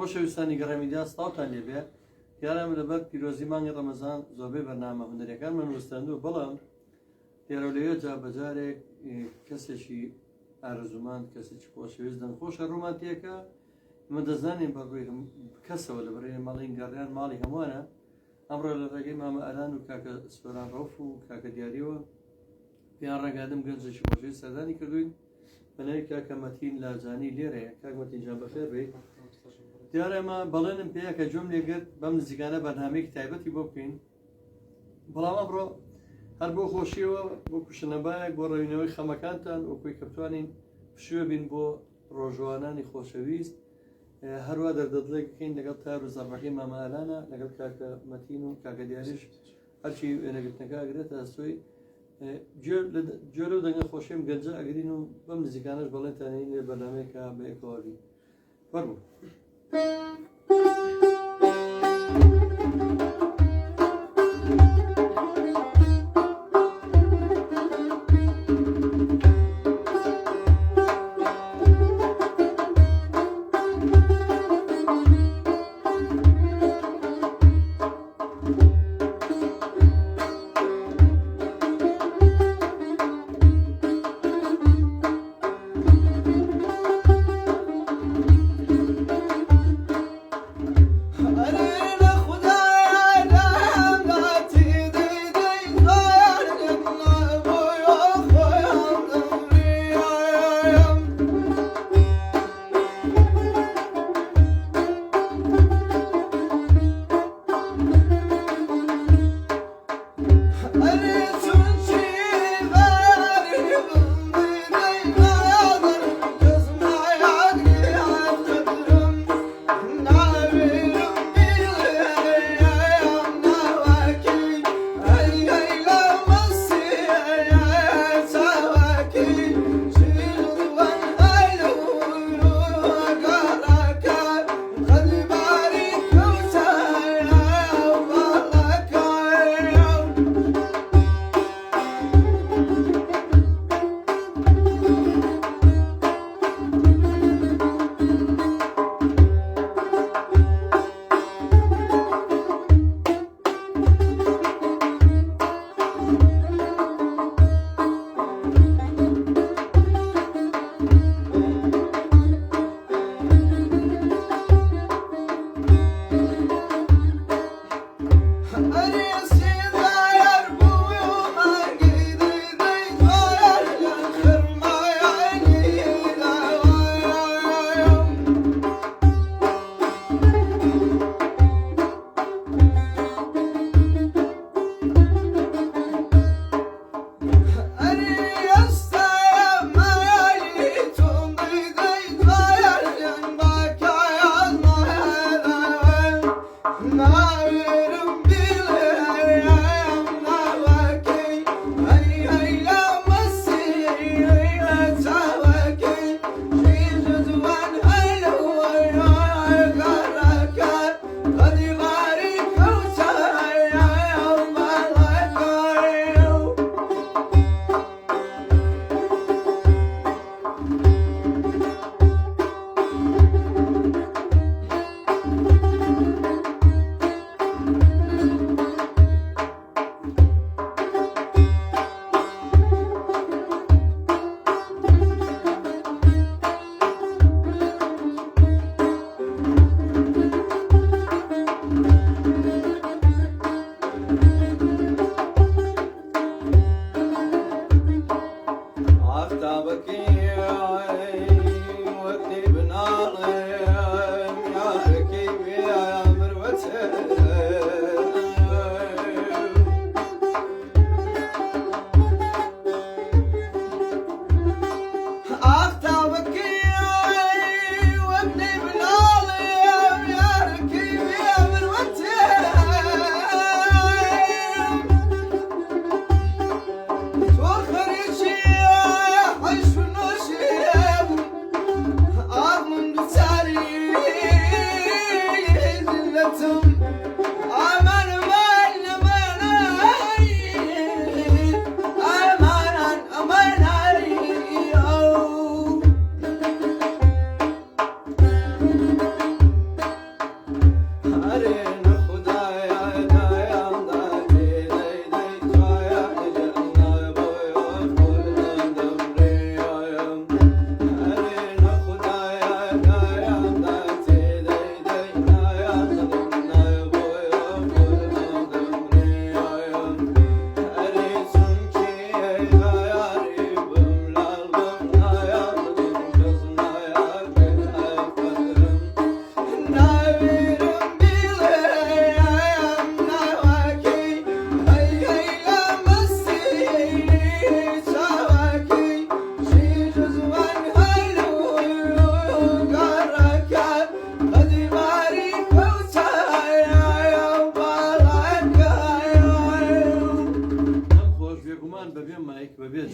خۆشەویستانی گەڕەمی داستاوتان لێبێ یارم لەبەر پیرۆزی مانگی ڕەمەزان زۆربەی بەرنامە هونەرەکانمان وەستاندووە بەڵام لێرە لەوێ جابەجارێک کەسێکی ئارزوماند کەسێکی خۆشەویست دەنگخۆشە ڕوومانتیەکە ئمە دەزانین بەڕووی کەسەوە لە بەڕێ ماڵی گەڕیان ماڵی هەمووانە ئەمڕۆ لە ڕێگەی مامە ئەلان و کاکە سۆران ڕەوف و کاکە دیاریەوە پێیان ڕێگادم گەنجێکی خۆشەویست سەردانی کردوین بەناوی کاکە مەتین لاجانی لێرەیە کاک مەتین جان بەخێر بێت دیارە ئەمە بەڵێنم پێەیە کە جۆم لێگرت بەم نزیکانە بەرنامەیەکی تایبەتی بۆ بکەین بەڵام ئەمڕۆ هەر بۆ خۆشیەوە بۆ کوشنەبایەک بۆ ڕێوینەوەی خەمەکانتان وەکوی کە بتوانین پشووە بین بۆ ڕۆژوانانی خۆشەویست هەروە دەردەدڵێک بکەین لەگەڵ تا ڕزەڕەکەی مامە ئەلانە لەگەڵ کاکە مەتین و کاکە دیاریش هەرچی وێنەگرتنەکە ئەگرێتە ئەستۆی جۆرە و دەنگە خۆشیم گەنجە ئەگرین و بەم نزیکانەش بەڵێنتانین لێ بەرنامەیەکە بەیەکەوەبی فەرموو.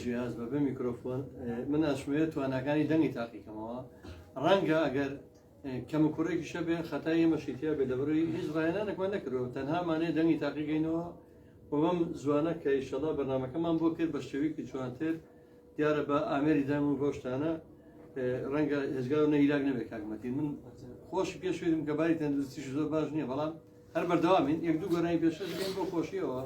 جیاز بە میکرۆفۆن من ئەشمەوێت تواناکانی دەنگی تاقیکەمەوە ڕەنگە ئەگەر کەم کوڕێکیشە بێن خەتای ئێمەشیتیا بێ لەبەرەوەی هیچ ڕایەنانێکمان نەکردەوە تەنهامانەیە دەنگی تاقیگەینەوە بەم زوانە کە ئیشەڵا بەرنامەکەمان بۆ کرد بە شێوەیەکی جوانتر دیارە بە ئامێری دام و بۆ شتانە ڕەنگە هێزگار و نەهیلاک نەبێت کاکمەتی من خۆشی پێشوێتم کە باری تەندروستیش زۆر باش نییە بەڵام هەر بەردەوامین یەک دوو گۆرانی پێشە دەگەین بۆ خۆشیەوە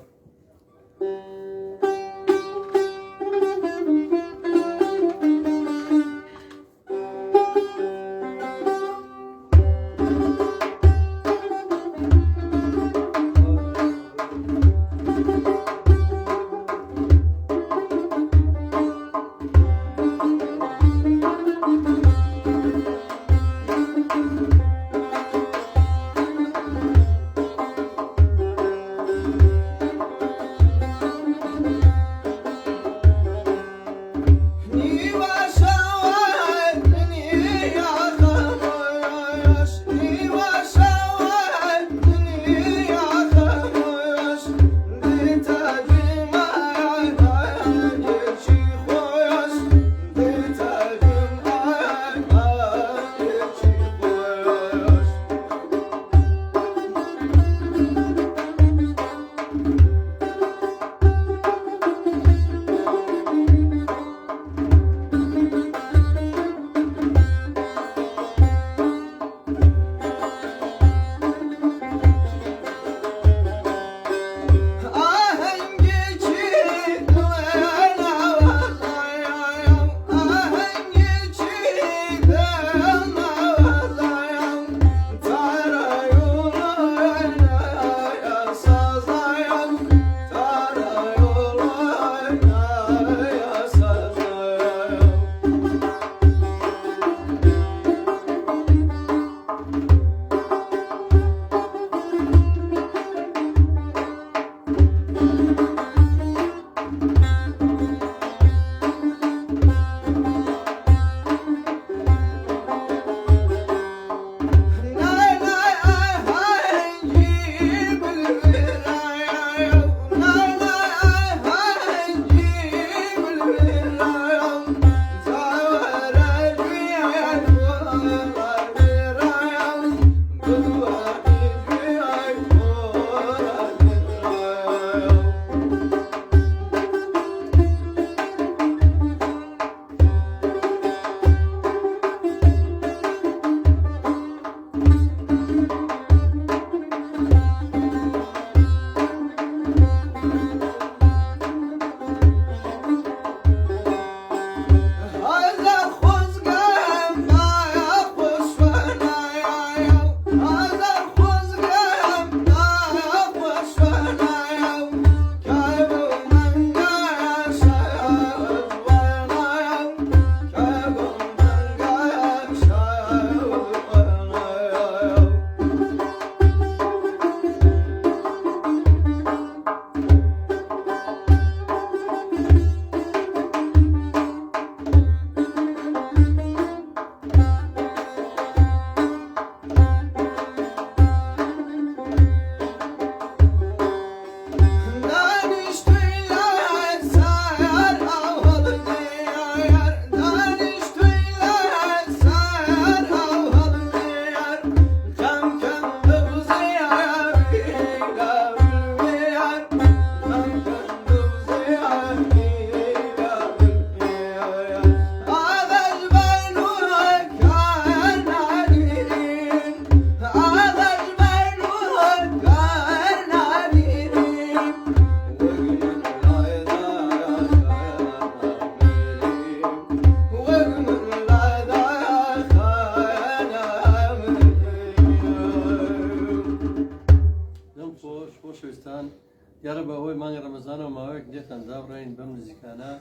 دیارە بەهۆی مانگی ڕەمەزانەوە ماوەیەک دێتان دابڕین بەم نزیکانە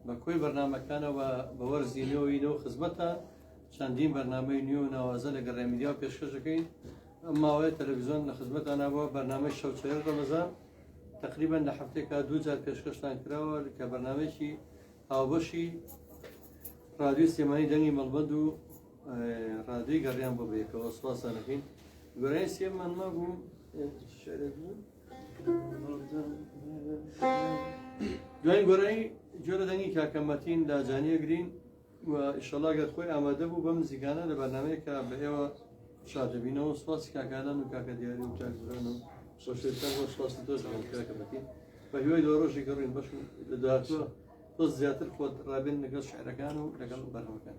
بە کۆی بەرنمەکانەوە بە وەرزینەوەینەوە خزمەتە چەندین بەرنامەی نیو و ناوازە لەگەڵ ڕێمیدیا و پێشکەش دەکەین ئەم ماوەیە تەلەڤیزۆن لە خزمەتانەوە بەرنامەی شەوچەیە ڕەمەزان تقریبا لە هەفتێکا دوو جار پێشکەشتان کراوە کە بەرنامەیەکی هاوبەشی رادیۆی سلێمانی دەنگی مەڵبەند و رادیۆی گەڕیان بۆ بەیەکەوە سوپاسان دەکەین گۆرانی سێمانمە بوو دوای گۆرایی جۆرە دەنگی کاکەمەتین داجانیە گرین و ئیشەڵا گەر خۆی ئامادە بوو بەم نزیکانە لە بەرنامەیەکە بە ئێوە شادەبینەوە سوپاسی کاکانان و کاکە دیاری و کاکزران و سۆشێتەن بۆ سوپاسی تۆ دەکەم کاکەمەتین بە هیوای دۆ ڕۆژی گەڕین بەش لە داهاتووە تۆ زیاتر خۆت ڕابێن لەگەڵ شعرەکان و لەگەڵ بەرنامەکان.